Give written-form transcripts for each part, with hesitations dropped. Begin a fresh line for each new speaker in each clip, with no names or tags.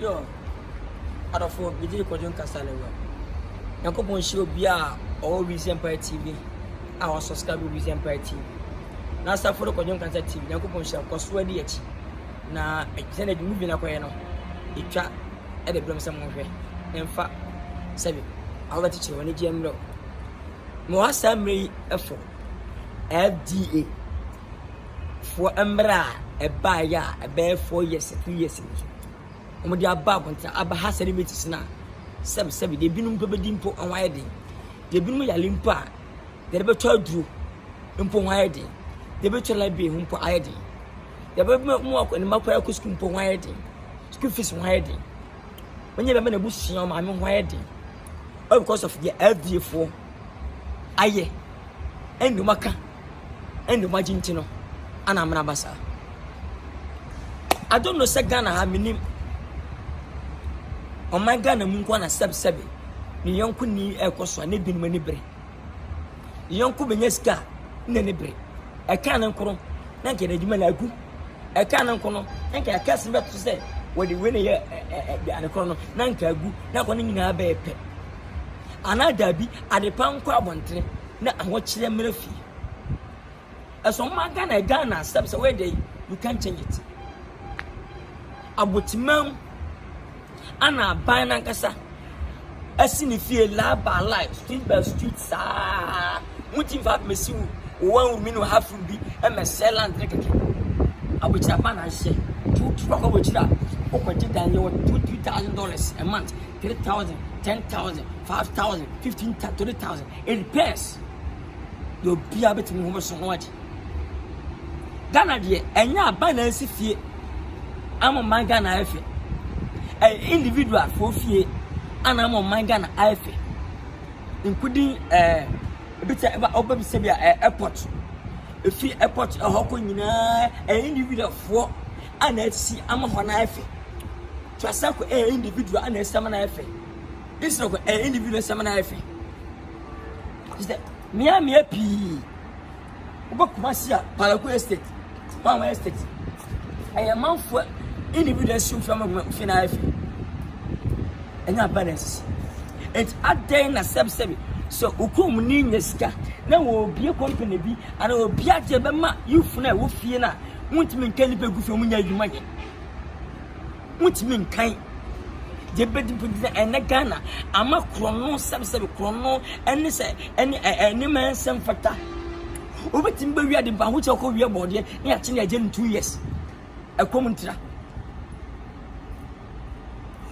Yo, out of 4, we did Kwadwo Nkansah. Yankopon show Bia or Weezy Empire TV. I was subscribe to Weezy Empire TV. Now, start for the Kwadwo Nkansah TV. Yankopon show because we're the edge. Now, it's a movie na koyeno. It chat at the blame some way. In fact, 7. I'll let you when you jam low. More summary for F.D.A. for Embra, a buyer, a bear 4 years, 3 years. Omo dia bag unta aba ha celebrities na seb de binum pe bedimpo onwaide de binum ya limpa de be to aduru mpo onwaide de be to labe mpo aide de be mu akoni makwaya ku school mpo onwaide school fees onwaide onye be na busia ma me onwaide all because of the F.D.A for aye endu maka endu majintino ana amna basa. I don't know say Ghana ha minim o my Ghana munko na seb ni yonku ni ekoso na binum ni bre ni yonku benyeska na ni bre e kan nkoro na nke na djuma la agu e kan nkono na nke akase be to say we the win ye an nkoro no na nke agu na ko nyina ba epe anada bi adepa nko abontre na aho kire mrefi eso my Ghana seb say we dey you can't change it abotimam ana ban Nankasa asini fie laba life street by street sa muti va mesiu one woman half bi e me sell and keke abotia ban na she two ko bochira o ko ti dan yo $2,000 a month, 3,000, 10,000, 5,000, 15,000, 20,000. It depends. You be able to move so much. Ghana de enya ban na si fie am man Ghana afi individual for fie and I'm on my Ghana afi including bit oba bisebia airport if airport hoko nyina individual for and see am hona afi to asako individual and semana afi this no individual semana afi is that me pi oba kumasia Palako estate one estate I am man for individual soon from final and your balance. It's a day na seb. So ukum ni nyeska. Na will be a company be and will be at your bema you funa wufiena. Won't mean can be good for me you money. Won't mean kind. The bed and Ghana. I'm a chrono seb chrono and say any man some factor. Over timber we are the which I call your body near 2 years. A commentary.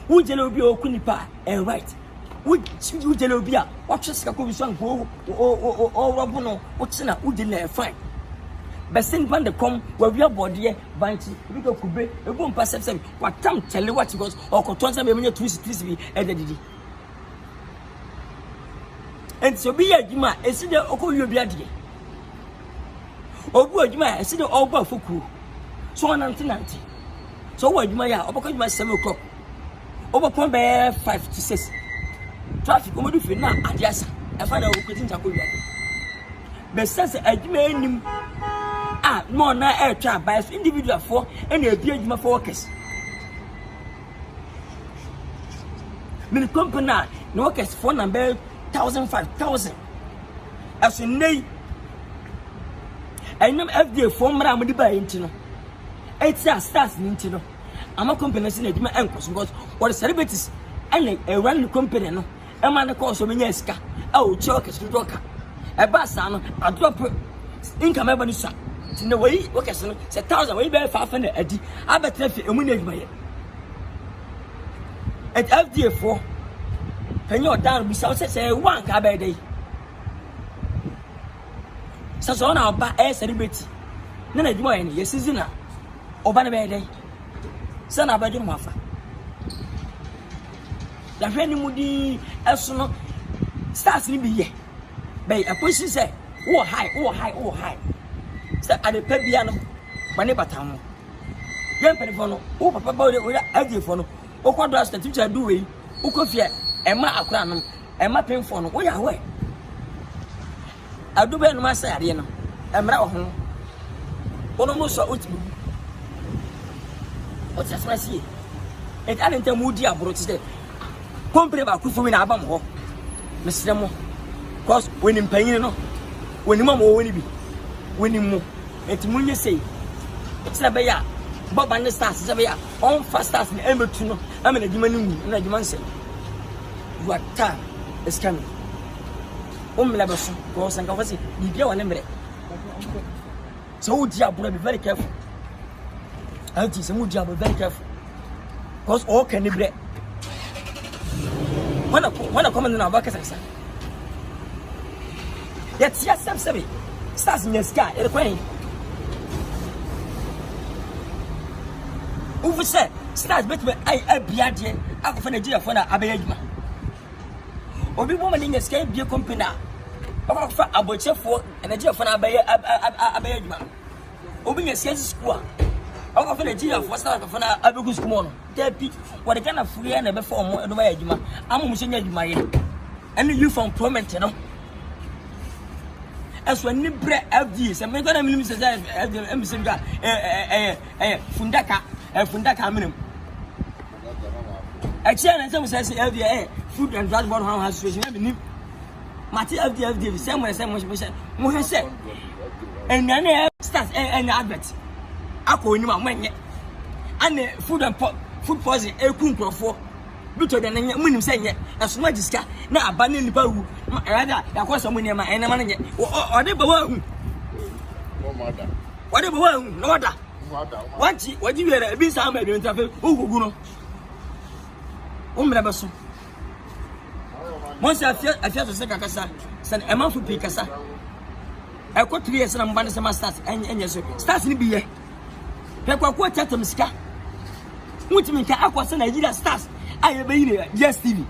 Who jelobi okunipa and right. Who jelobia, what just a commission go or Robono, what's in a woodin fine. But send van the come where we are body, Banty, we go Kube, a boom pass them. What time tell you what it was or Cotonsa Mamma twist me at the D. And so be a Jima, and see the Oko you be a day. Oh, good, Jima, I see the old bar for cool. So 1990. So what you may have over my 7 o'clock. Over point by 5 to 6. Traffic over the now at yes. I find out who couldn't. But since I demand more now air trap by individual for any appear my focus. Many company no case phone number 1,000, 5,000. As a name, I know F.D.A form Ramadi by Intino. It's a stars Nintino. I'm a company in my ankles because what the celebrities and a random company. No, a man of course of Mineska. Oh, chokers to Rocker. A bassano, a drop income ever son. In the way, okay, so 1,000 way by 500 a day. I bet traffic a minute by it. At F.D.A 4, when you're down, we shall say 1 car by day. So on our back air celebrity. None of you any, yes, is enough. Obana day. Son of a Mafa. The friend Moody Elsono starts to be ye. Bay a person say, oh high. Step at the Pebiano, Manebatano. Young Penifono, oh papa body with Advertisement, oh what does the teacher do? Who could fear Emma Acranum, Emma Pinfono, where are we? I do better my side, you know. Emma home. Almost so. What's that I see? it aren't a moody abroad today. Company about for me in Abamo, Mr. Mo. Cause when in pain, when you mamma will be, when you move, it's when you say, it's a bear, Bob and the stars, on fast stars in Embertuno. I'm in a demon, and a demon say, what time is coming? Leverson, cause and cover, you go and remember. So, job will be very careful. I'll teach some job, be very careful. Cause all can be bread. When I come in our vacation, that's just some seven stars in the sky, a queen. Over said, stars better I be at you, I find a dear for a abagement. Or be woman in the sky be a company. About chef for and a dear for a abagement. Open a sales squad. I often a deal for start of an abagus morning. There be what a kind of free and before more and way, I'm missing my and you from Proment, as when you bread FDs and make them limit Fundaka minimum. I chair and says F.D.A. Food and Drug Board House Association. Mati F.D.A. Same said. And then starts and adverts. I call him a man. And food and food poison, a cook for. Better than when you say, as much as cat, now abandoning the bow. Rather, I was someone near my enemy. Or they belong. Whatever, no matter. What you had a bit of a traffic? Oh, Umbrabasso. Once I feel to say Cassa, send a month to Picassa. I got 3 years and I'm banning some stars and yes, stars in be. Pekwa chatham ska. Which means I was an idea stars. I have been here, yes, TV.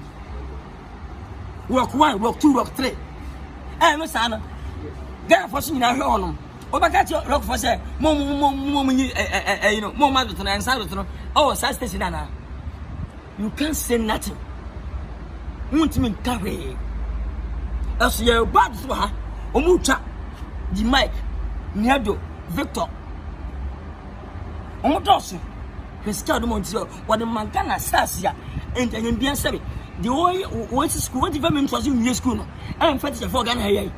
Work 1, work 2, work 3. I know, son. Therefore, she now hear on them. Obakacho rock for say, more mother than and Saturday. Oh, Sastation. You can't say nothing. Won't mean carry. As you're bad for her, Omucha, the Mike, Niado, Victor. Omotosu, his child Montio, what the Mancana Stasia, and an Indian Sabi. The only once school development was in your school. I'm fetching for Ghana.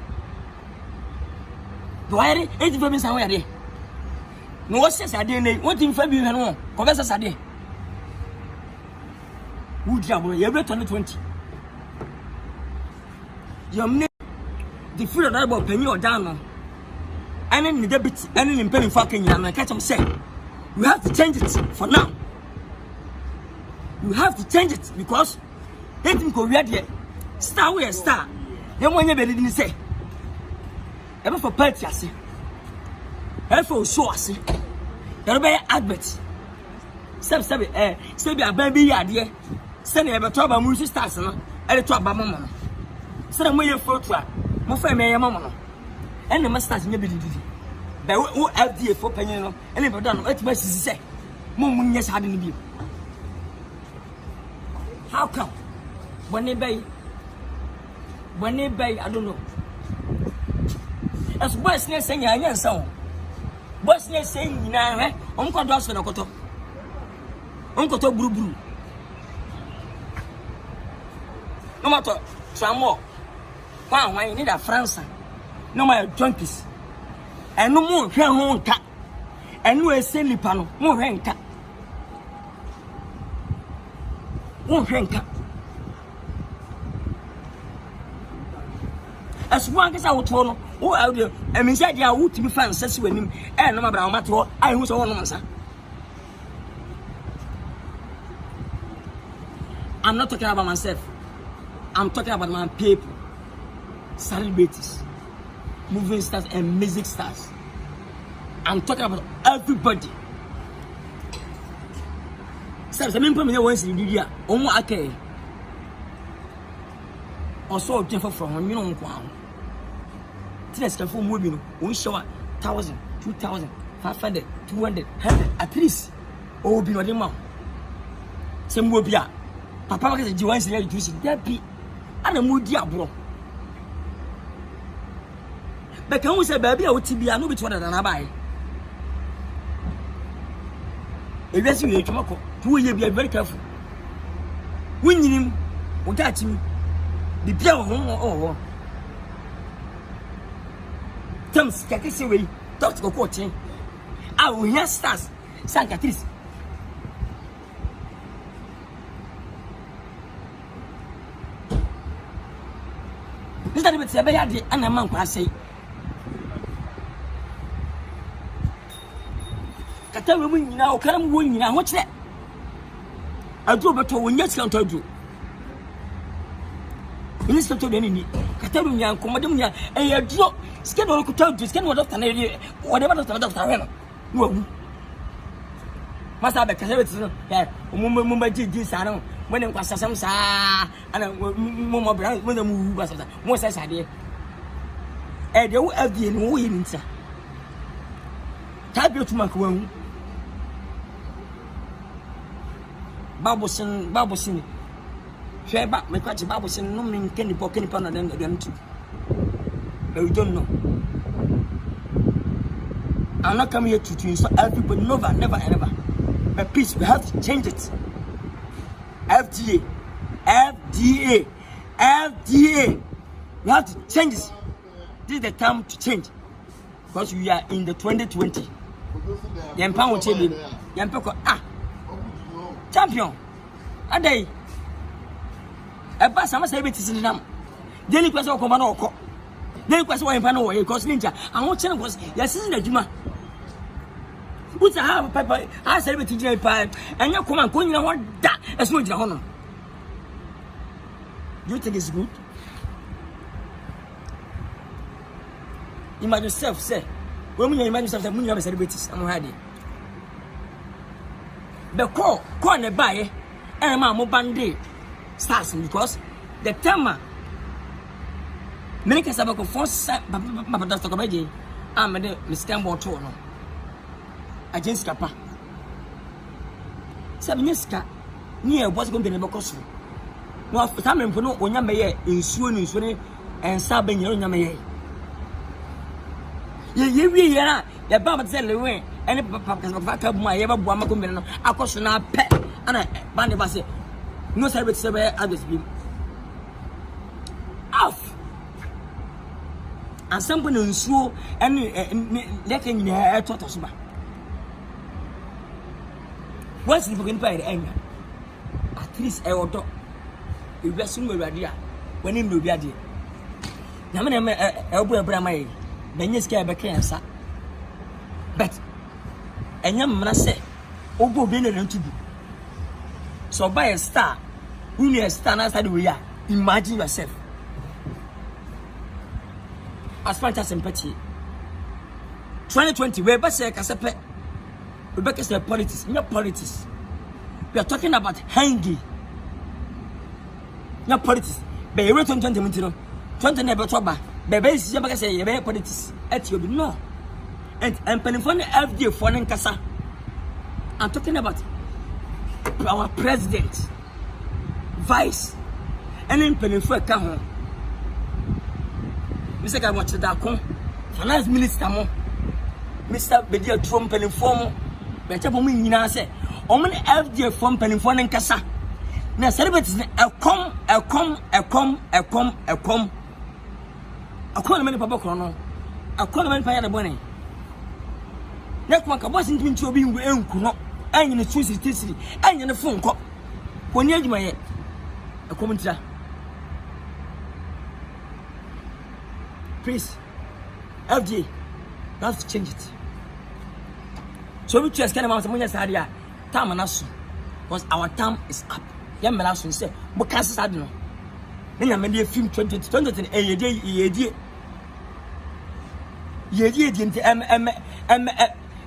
Do I 85 minutes away? No, what says I didn't want in February and one. Converse a day. Would you have every 2020? Your name, the food of that about penny or down. And in the debit, and in penny fucking and I catch them say, you have to change it for now. You have to change it because anything go ready here. Star where star. Then when you didn't say. Ever for party, I see. Ever for show, I see. There be adverts. Say a baby idea. Send a trouble music stars, and a trouble mamma. Send a way for track. My friend, my mamma. And the masters never did it. But who F.D.A. for Penino, and never done what must say. Moon, yes, I didn't be. How come? When they buy, I don't know. As Bosnia saying, I am so. Bosnia saying, now, Uncle Dawson, Uncle Bru. No matter, some more. Why you need a France? No more junkies. And no more home cat. And no silly panel, more hand cat. One hand cat. As one as I would tell oh, I will. I mean, I would be fans, says with him, and no matter I was all answer. I'm not talking about myself. I'm talking about my people, celebrities, movie stars, and music stars. I'm talking about everybody. Stars, I mean, put me once in the video. Oh, okay. Also, different from you know, let's go for moving. We show 1,000, 2,000, 500, 200, 100, at least. Oh, be not the mom. Some will be. Papa is the ones that you see. There be. And a moody bro. But can we say, baby, I would be a little bit better than I buy? If you see you tomako, to you be very careful. When you touch him, the piano home. Thumbs, Cathy way, talk to coaching. I will hear stars, San Catris. Mr. Betsy, and a monk, I say. Katawe win now, come win now. What's that? I do but when yes, can't do. In this country, any Catalunya, Commodumia, and you drop schedule could tell you, scan what of whatever the doctor. No, must have a Catalan, Mumbai G. Sano, when it was some sa and a Mumma Brown, when the move was most as idea. And you have the winning, sir. Type your to my room. Babusin. Share back, my catch Babusin, no mean candy pocket upon them too. But we don't know. I'm not coming here to install everybody, never, ever. But please, we have to change it. F.D.A. We have to change this. This is the time to change. Because we are in the 2020. Yampa champion. Champion. A day. A pass, I must have it in them. Daily question of Command. Daily question of Pano, because Ninja. And what channel was, yes, isn't a Juma. What's a half pepper? I said it to J. Pipe, and your command going on that as much honor. You think it's good? Imagine yourself, say, when you imagine yourself, when you have celebrities, I'm ready. The call the buy, and my mobile starts because the tema. Many Casabako force Papa Doctor Comedy, I'm a Mr. Bortono. Against Capa 7 years near what's going to be Bocosu. No, for time and Pono, when Yamaye in Swooning and Sabin Yamaye. You the Baba said, away, and Papa my ever Buamakum, I cost now pet, and I Bandabase. No service survey others be off. And somebody in Swoo and letting your tortoise. Once you begin by the end, at least I will talk. You will soon be ready when you will be ready. Namana elbow Bramay, then you scare back answer. But a young man say, oh, go be in to do. So buy a star, who near stand outside we are. Imagine yourself. As far as sympathy 2020, we're better say Casape. Rebecca said politics, not politics. We are talking about hanging. Not politics. But you wrote on 20 never talk about. Baby, is never say you politics. At you no. And penny for the F.D.A. for Nkansah. I'm talking about our president, vice, and then penny for a car. Mr. I watch that finance minister, Mr. Bedia Trump penny form. But I mean, say, only F.D.A. from penny for Nkansah. Now, celebrities, I come. I call many Papa Crono. I call many Paya the Bonnie. Next one, I wasn't into being with Uncle, and in the Swiss city, and in the phone call. When you're my a commenter. Please, F.D.A. you have to change it. So we just kind of someone said, "Yeah, time and us, because our time is up." Young man also say, "But can't say no." Then I made a film 2020 a day.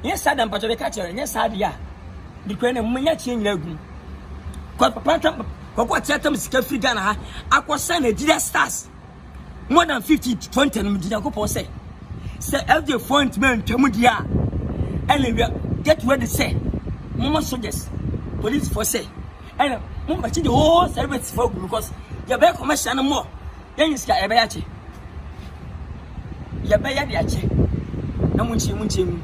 Yes, Adam, but the catcher, yes, idea. The Queen of Muyachi Lagoon. Papa, what Chatham is free Ghana, I was sent a dear stars. More than 50 to 20 and Mudiaco say. Say, F.D.A. point man, Tamudia. And get ready to say, Mama soldiers, police for say. And Mama, the whole service folk because you're back commercial no more. Then you sky a bayachi. You're bayachi. No munching.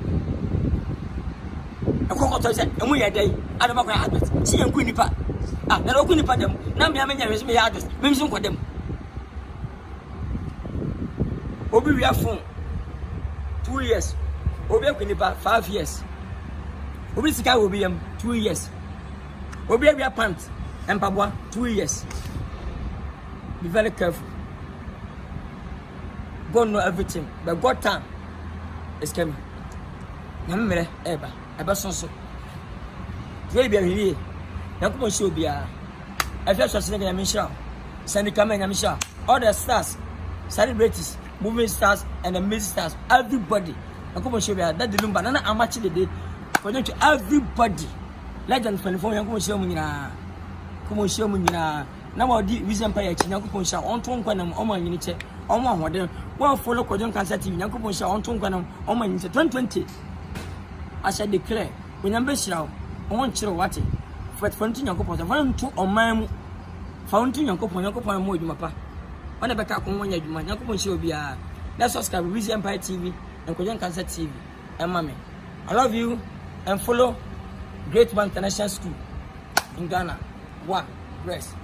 kokoto say emu ye dey adama kwa advert si yanku nipa na ro ku nipa dem na me amenya hwese me ya advert me nso nkodem obi wi afon 2 years obi ku nipa 5 years obi sika obi yam 2 years obi wi pant empabwa 2 years. Be very careful. God know everything, but God time is coming. Namere eba so. Today be here. Yanko show bia. I feel so say na me show. Send the camera na me show. All the stars, celebrities, movie stars and the music stars, everybody. Yanko show bia that the number na amachi the day. For them to everybody. Legend 24 yanko show mu nyina. Komo show mu nyina. Na ma di Weezy Empire chi Nyankopon sha on ton kwanam o ma nyini che o ma hoden wo follow Kwadwo Nkansah TV Nyankopon sha on ton kwanam o ma nyini che 2020 as I declare when number shiraw on chiro wate for Nyankopon sa fan to o man mu fa on to Nyankopon mo adwuma pa ona beka ko wonya adwuma Nyankopon sha obi a let's subscribe Weezy Empire TV and Kwadwo Nkansah TV and mama I love you and follow Great One International School in Ghana. One rest.